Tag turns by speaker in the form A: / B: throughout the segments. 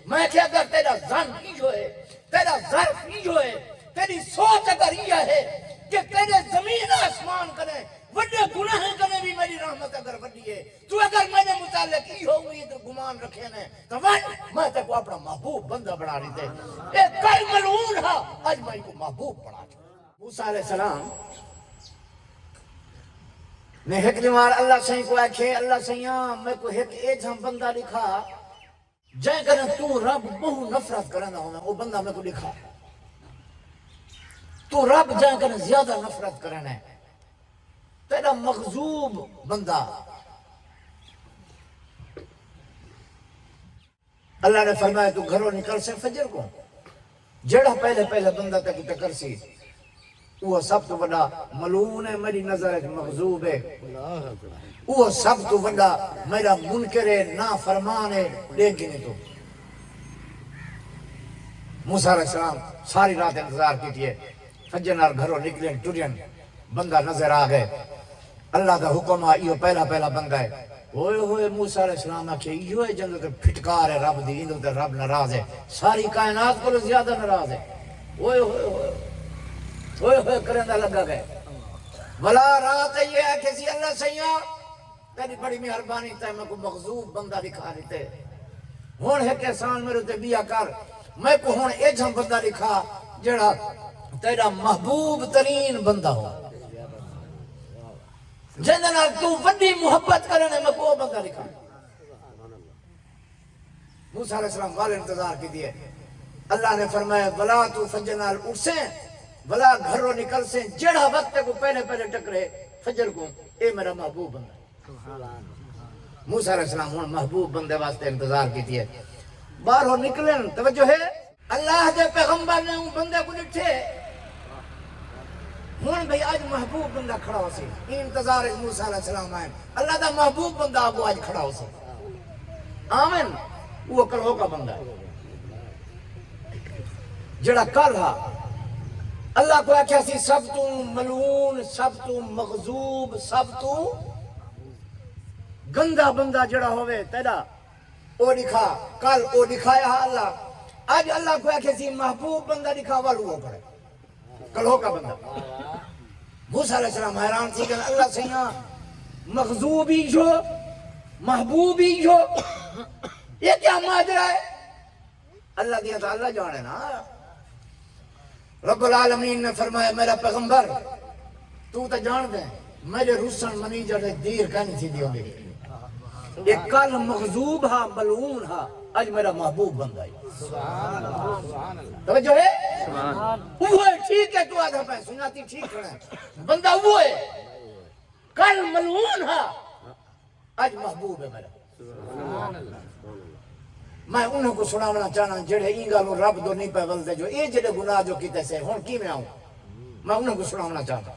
A: میں کہ اگر تیرا زن ہی جو ہے، تیرا ظرف ہی جو ہے، تیری سوچ اگر یہ ہے کہ تیرے زمین آسمان کریں وڈے گناہ کریں بھی میری رحمت اگر وڈی ہے، تو اگر میں نے متعلق ہی ہوگی تو گمان رکھے نے تو میں تے کو اپنا محبوب بندہ بنا رہی تھے. اے کل ملعون ہا آج میں کو محبوب بنا رہی. موسیٰ علیہ السلام نے ایک دیوار اللہ سائیں کو آکھے اللہ سائیاں میں کو ایک ایجھا بندہ لکھا جائیں کریں تو رب بہو نفرت کرنا ہونا وہ بندہ میں کو لکھا تو رب جائیں کریں زیادہ نفرت کرنا ہے تیرا مغضوب بندہ. اللہ نے فرمایا تو گھروں نکل سے فجر کو جڑا پہلے بندہ تک ٹکر سی وہ سب تو بڑا ملعون ہے میری نظر ہے مغضوب ہے وہ سب تو بڑا میرا منکر ہے نافرمان ہے لیکن تو موسیٰ علیہ السلام ساری رات انتظار کی تھی فجر نال گھروں نکلیں ٹرین بندہ نظر آ گئے. اللہ دا حکم آئیو پہلا بندہ ہے ہوئے ہوئے موسیٰ علیہ السلام آکھے یہ ہے جنگ تے پھٹکار ہے رب دی اندو تے رب ناراض ہے ساری کائنات کو زیادہ ناراض ہے. ہوئے ہوئے کرندہ لگا گئے بلا رات یہ ہے کسی اللہ سیاں تیری بڑی مہربانی تے میں کو مغضوب بندہ دکھا دیتے ہون ہے کہ احسان میرے تے بیا کر میں کو ہون ایجھا بندہ دکھا جڑا تیرا محبوب ترین بندہ ہو جنہاں تو وڈی محبت کرنے میں کو بندہ دکھا. موسیٰ علیہ السلام والے انتظار کی دیئے اللہ نے فرمایا بلا تو فجر نال اٹھ سے بلا گھروں نکل سے جڑا وقت کو پہلے ٹکرے فجر کو اے میرا محبوب بندہ. موسیٰ علیہ السلام ہون محبوب بندے واسطے انتظار کی دیئے باہر نکلیں توجہ ہے اللہ دے پیغمبر نے ان بندے کو لٹھے ہون بھئی آج محبوب بندہ کھڑا ہو سی انتظار موسیٰ علیہ السلام آئے اللہ دا محبوب بندہ آگو آج کھڑا ہو سی آمین وہ کل ہوگا بندہ جڑا کل ہا اللہ کو آکھا سی سب تو ملعون سب تو مغضوب سب تو گندہ بندہ جڑا ہوئے تیرا او لکھا کل او لکھایا اللہ آج اللہ کو آکھا سی محبوب بندہ لکھا والو ہو پڑے کل ہوگا بندہ. موسیٰ علیہ السلام حیران تھی کہ اللہ سیاں مغضوبی جو محبوبی جو یہ کیا ماجرا ہے اللہ دیا تھا اللہ جانے نا. رب العالمین نے فرمایا میرا پیغمبر تو تا جان دیں میرے رسن منی جڑے دیر کہنی تھی دیوں گے ایک کل مغضوب ہا ملعون ہا آج میرا محبوب بندہ ہے. توجہ ہے وہ ہے ٹھیک ہے تو آدھا پہ سناتی ٹھیک کھڑا ہے بندہ وہ ہے کل ملعون ہا آج محبوب ہے میرا. میں انہوں کو سناونا چاہنا جڑے انگالوں رب دو نہیں پہ ولدے جو اے جڑے گناہ جو کیتے سے ہون کی میں آؤں میں انہوں کو سناونا چاہتا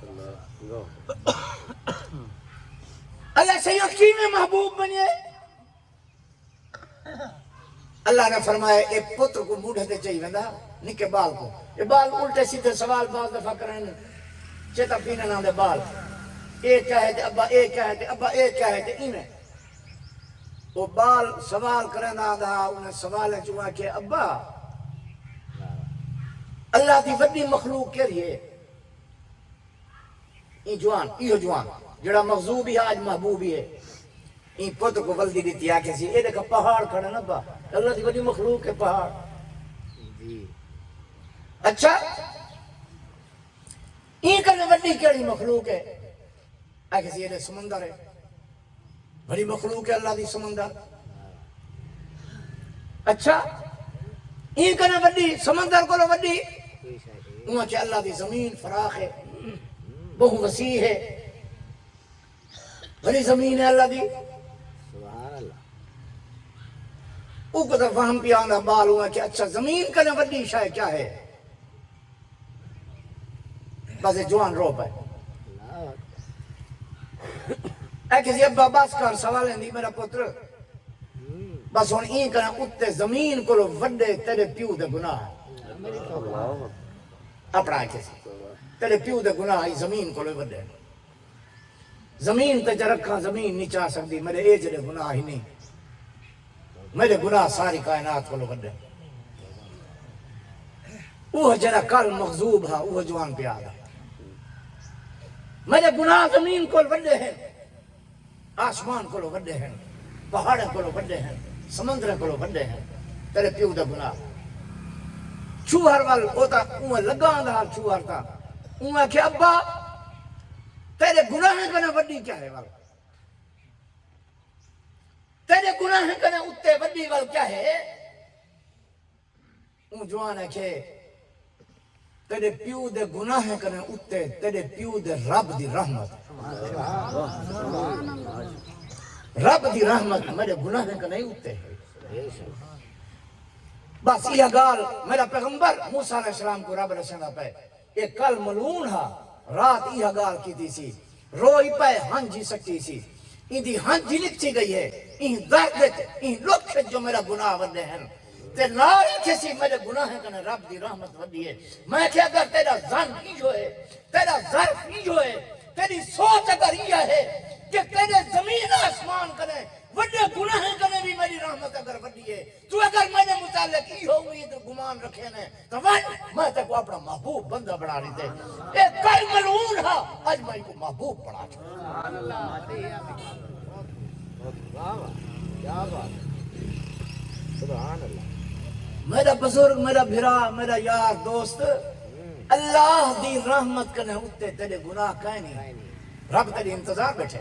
A: اللہ سید کی میں محبوب بنیے. اللہ نے فرمایا ایک پتر کو موڑھے دے چاہیے ویندہ نکے بال کو یہ بال الٹے سیدھے سوال بعض دفعہ کریں چیتا پینے نہ دے بال ایک کیا ہے تے ابا ایک کیا ہے تے ابا ایک کیا ہے تے ایمیں وہ بال سوال کریں نہ دا انہیں سوال ہے چوہا کہ ابا اللہ دی وڈی مخلوق کے لیے این جوان جڑا مغضوب ہی آج محبوب ہی ہے این پتر کو ولدی دیتی آکے سی اے دیکھا پہاڑ کھڑا نا با اللہ دی وڈی مخلوق ہے پہاڑ. اچھا این کرنے وڈی کیڑی مخلوق ہے آکے سی اے سمندر ہے بڑی مخلوق ہے اللہ دی سمندر. اچھا این کرنے وڈی سمندر کو وڈی وہاں کہ اللہ دی زمین فراخ ہے بہو وسیع ہے بڑی زمین ہے اللہ دی. او کو تو فہم پیا آنا بال ہوا کہ اچھا زمین کرنے وڈی شاہ کیا ہے بس جوان رو پائے اے کسی ابا باس کر سوالیں دی میرا پتر بس ہون این کرنے اتے زمین کو لو وڈے تیرے پیو دے گناہ اپنا کسی تیرے پیو دے گناہ ہی زمین کو لو وڈے زمین تے رکھا زمین نہیں چاہ سکتی میرے ایج دے گناہ ہی نہیں میرے گناہ ساری کائنات کو وڈے وہ جڑا کل مغضوب ہے وہ جوان پہ آگا میرے گناہ زمین کو وڈے ہیں آسمان کو وڈے ہیں پہاڑوں کو وڈے ہیں سمندر کو وڈے ہیں تیرے پیو دا گناہ چوہر وال ہوتا اوہ لگا دا چوہر تا اوہ کہ ابا تیرے گناہ کنے وڈی کیا ہے وال تیرے گناہ کنے اتے وڈی وال کیا ہے اوہ جوان ہے کہ تیرے پیو دے گناہ کنے اتے تیرے پیو دے رب دی رحمت رب دی رحمت میرے گناہ کنے اتے بس یہ گال میرا پیغمبر موسیٰ علیہ السلام کو رب رسینا پہ ایک کل ملعون ہا رات یہ گال کی تھی سی روئی پہ ہنجی سکتی سی ان دی ہنجی لکھتی گئی ہے ان درد ان لکھ جو میرا گناہ وڈے ہیں تے نارے کسی میرے گناہ کنے رب دی رحمت وڈی ہے میں کہ اگر تیرا ظن ہی جو ہے تیرا ظرف ہی جو ہے تیری سوچ اگر یہ ہے کہ تیرے زمین آسمان کنے وڈے گناہ کنے بھی میری رحمت اگر وڈی ہے تو اگر میں نے متعلق ہی امید گمان رکھے نے تو میں تے کو اپنا محبوب بندہ بنا رہی تھے ایک کل ملعون ہا آج میں کو محبوب بنا چھو سبحان اللہ سبحان اللہ میرا بزرگ میرا بھرا میرا یار دوست اللہ دی رحمت کنے ہوتے تیرے گناہ کہیں نہیں رب تیری انتظار بیٹھے